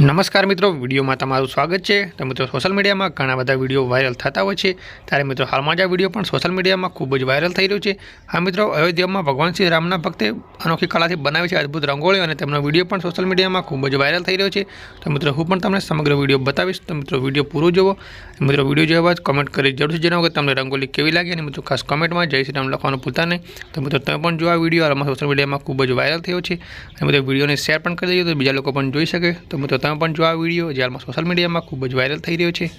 नमस्कार मित्रों, विडियो में तमारुं स्वागत है। तो मित्रों, सोशल मीडिया में घणा बधा विडियो वायरल थता होय छे, त्यारे मित्रों हाल में ज विडियो पण सोशल मीडिया में खूब ज वायरल थई रह्यो छे। हाँ मित्रों, अयोध्या में भगवान श्री रामना भक्ते अनोखी कलाथी बनावी छे अद्भुत रंगोळी अने तेमनो विडियो पण सोशल मीडिया में खूब ज वायरल थई रह्यो छे। तो मित्रों हूँ पण तमने समग्र विडियो बतावीश। तो मित्रों विडियो पूरो जोवो। मित्रों विडियो जोया बाद कमेंट करी जरूर जणावो कि तमने रंगोली केवी लागी अने मित्रों खास कमेंट में जय श्री राम लखवानुं भूलता नहीं। तो मित्रों तमे पण जो आ विडियो हालमां सोशल मीडिया में खूब ज वायरल थयो छे अने मित्रों विडियो ने शेर पण करी दीजो तो बीजा लोको पण जोई शके। तो मित्रों तमे पण जो आ विडियो जे हालमां सोशल मीडिया में खूब ज वायरल थई रह्यो छे।